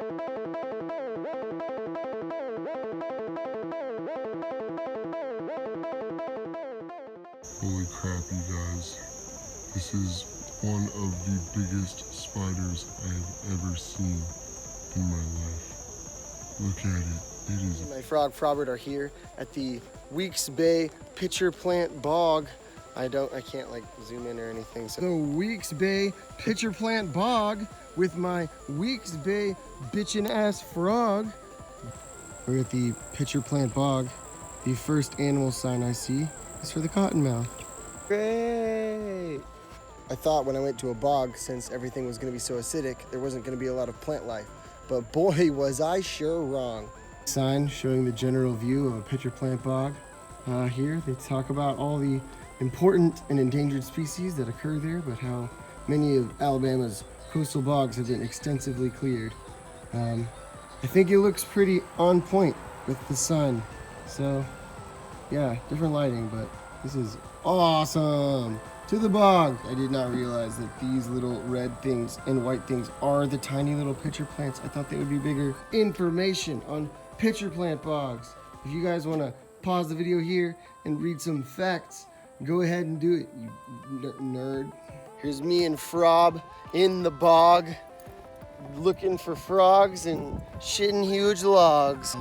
Holy crap, you guys. This is one of the biggest spiders I have ever seen in my life. Look at it. It is. My frog Frobert are here at the Weeks Bay Pitcher Plant Bog. I can't like zoom in or anything. So the Weeks Bay Pitcher Plant Bog with my Weeks Bay bitchin' ass frog. We're at the Pitcher Plant Bog. The first animal sign I see is for the cottonmouth. Great! I thought when I went to a bog, since everything was gonna be so acidic, there wasn't gonna be a lot of plant life. But boy, was I sure wrong. Sign showing the general view of a pitcher plant bog. Here they talk about all the important and endangered species that occur there, but how many of Alabama's coastal bogs have been extensively cleared. I think it looks pretty on point with the sun. So yeah, different lighting, but this is awesome. To the bog. I did not realize that these little red things and white things are the tiny little pitcher plants. I thought they would be bigger. Information on pitcher plant bogs. If you guys want to pause the video here and read some facts, go ahead and do it, you nerd. Here's me and Frob in the bog looking for frogs and shitting huge logs.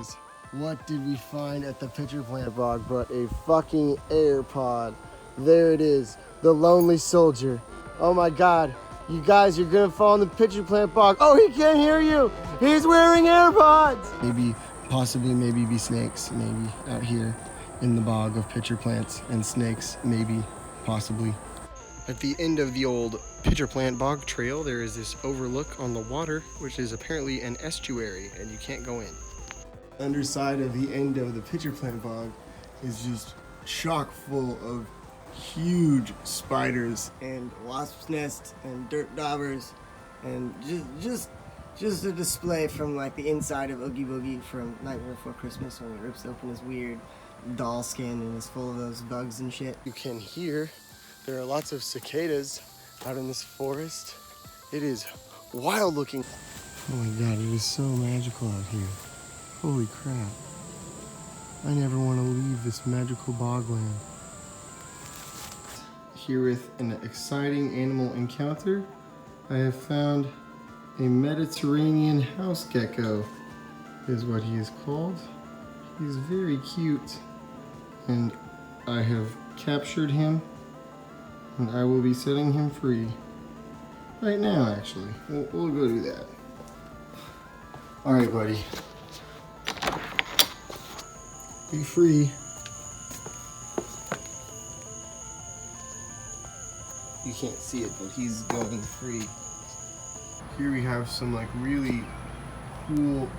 What did we find at the pitcher plant bog but a fucking AirPod? There it is. The lonely soldier. Oh my God. You guys, you're gonna fall in the pitcher plant bog. Oh, he can't hear you. He's wearing AirPods. Maybe, possibly, maybe be snakes. Maybe out here in the bog of pitcher plants and snakes. Maybe, possibly. At the end of the old pitcher plant bog trail, there is this overlook on the water, which is apparently an estuary, and you can't go in. Underside of the end of the pitcher plant bog is just chock full of huge spiders and wasps' nests and dirt daubers, and just a display from like the inside of Oogie Boogie from Nightmare Before Christmas when he rips open his weird doll skin and is full of those bugs and shit. You can hear there are lots of cicadas out in this forest. It is wild looking. Oh my God, it is so magical out here. Holy crap. I never want to leave this magical bogland. Here with an exciting animal encounter, I have found a Mediterranean house gecko, is what he is called. He's very cute, and I have captured him, and I will be setting him free. Right now, actually. We'll go do that. All right, buddy. Be free. You can't see it, but he's going free. Here we have some like really cool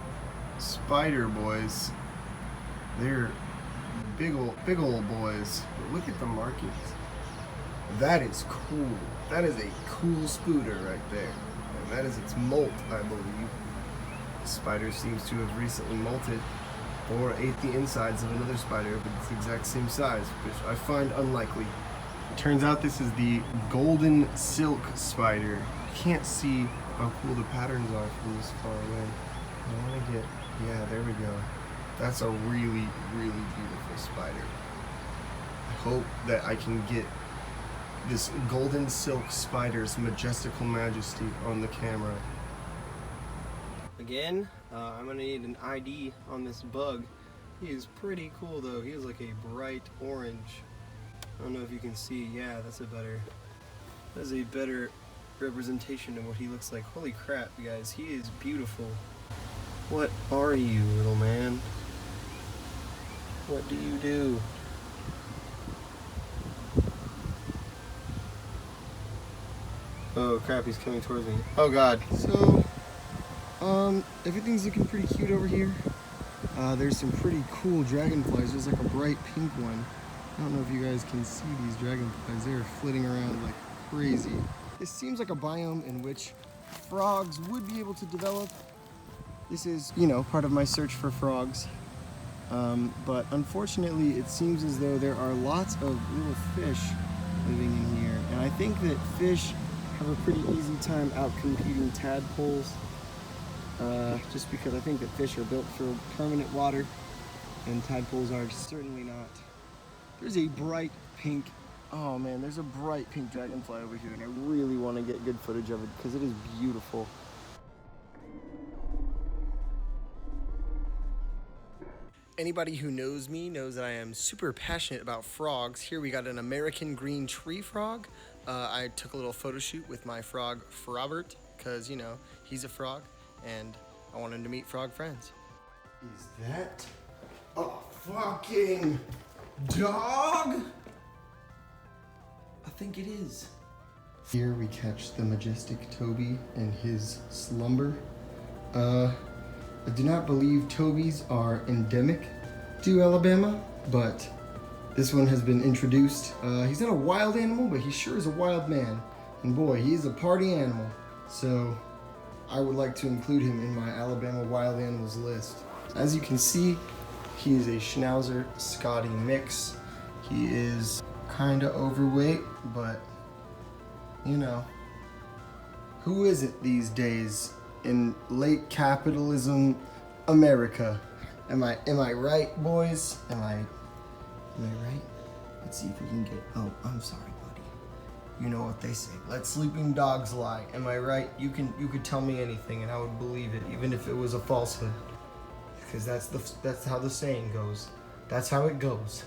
spider boys. They're big old boys. But look at the markings. That is cool. That is a cool spooter right there. And that is its molt, I believe. The spider seems to have recently molted or ate the insides of another spider, but it's the exact same size, which I find unlikely. It turns out this is the golden silk spider. You can't see how cool the patterns are from this far away. I want to get, yeah, there we go. That's a really, really beautiful spider. I hope that I can get this golden silk spider's majestical majesty on the camera. Again, I'm gonna need an ID on this bug. He is pretty cool though. He is like a bright orange. I don't know if you can see. Yeah, that's a better representation of what he looks like. Holy crap, you guys, he is beautiful. What are you, little man? What do you do? Oh crap, he's coming towards me. Oh God. So, everything's looking pretty cute over here. There's some pretty cool dragonflies. There's like a bright pink one. I don't know if you guys can see these dragonflies. They're flitting around like crazy. This seems like a biome in which frogs would be able to develop. This is, you know, part of my search for frogs. But unfortunately, it seems as though there are lots of little fish living in here. And I think that fish have a pretty easy time out competing tadpoles. just because I think that fish are built for permanent water, and tide pools are certainly not. There's a bright pink, oh man, there's a bright pink dragonfly over here, and I really want to get good footage of it because it is beautiful. Anybody who knows me knows that I am super passionate about frogs. Here we got an American green tree frog. I took a little photo shoot with my frog, Robert, because, you know, he's a frog, and I wanted to meet frog friends. Is that a fucking dog? I think it is. Here we catch the majestic Toby in his slumber. I do not believe Tobies are endemic to Alabama, but this one has been introduced. He's not a wild animal, but he sure is a wild man. And boy, he is a party animal. So I would like to include him in my Alabama wild animals list. As you can see, he is a Schnauzer Scotty mix. He is kinda overweight, but you know, who isn't these days in late capitalism America? Am I right, boys? Am I right? Let's see if we can get, oh, I'm sorry, buddy. You know what they say, let sleeping dogs lie. Am I right? You could tell me anything and I would believe it, even if it was a falsehood. Because that's how the saying goes. That's how it goes.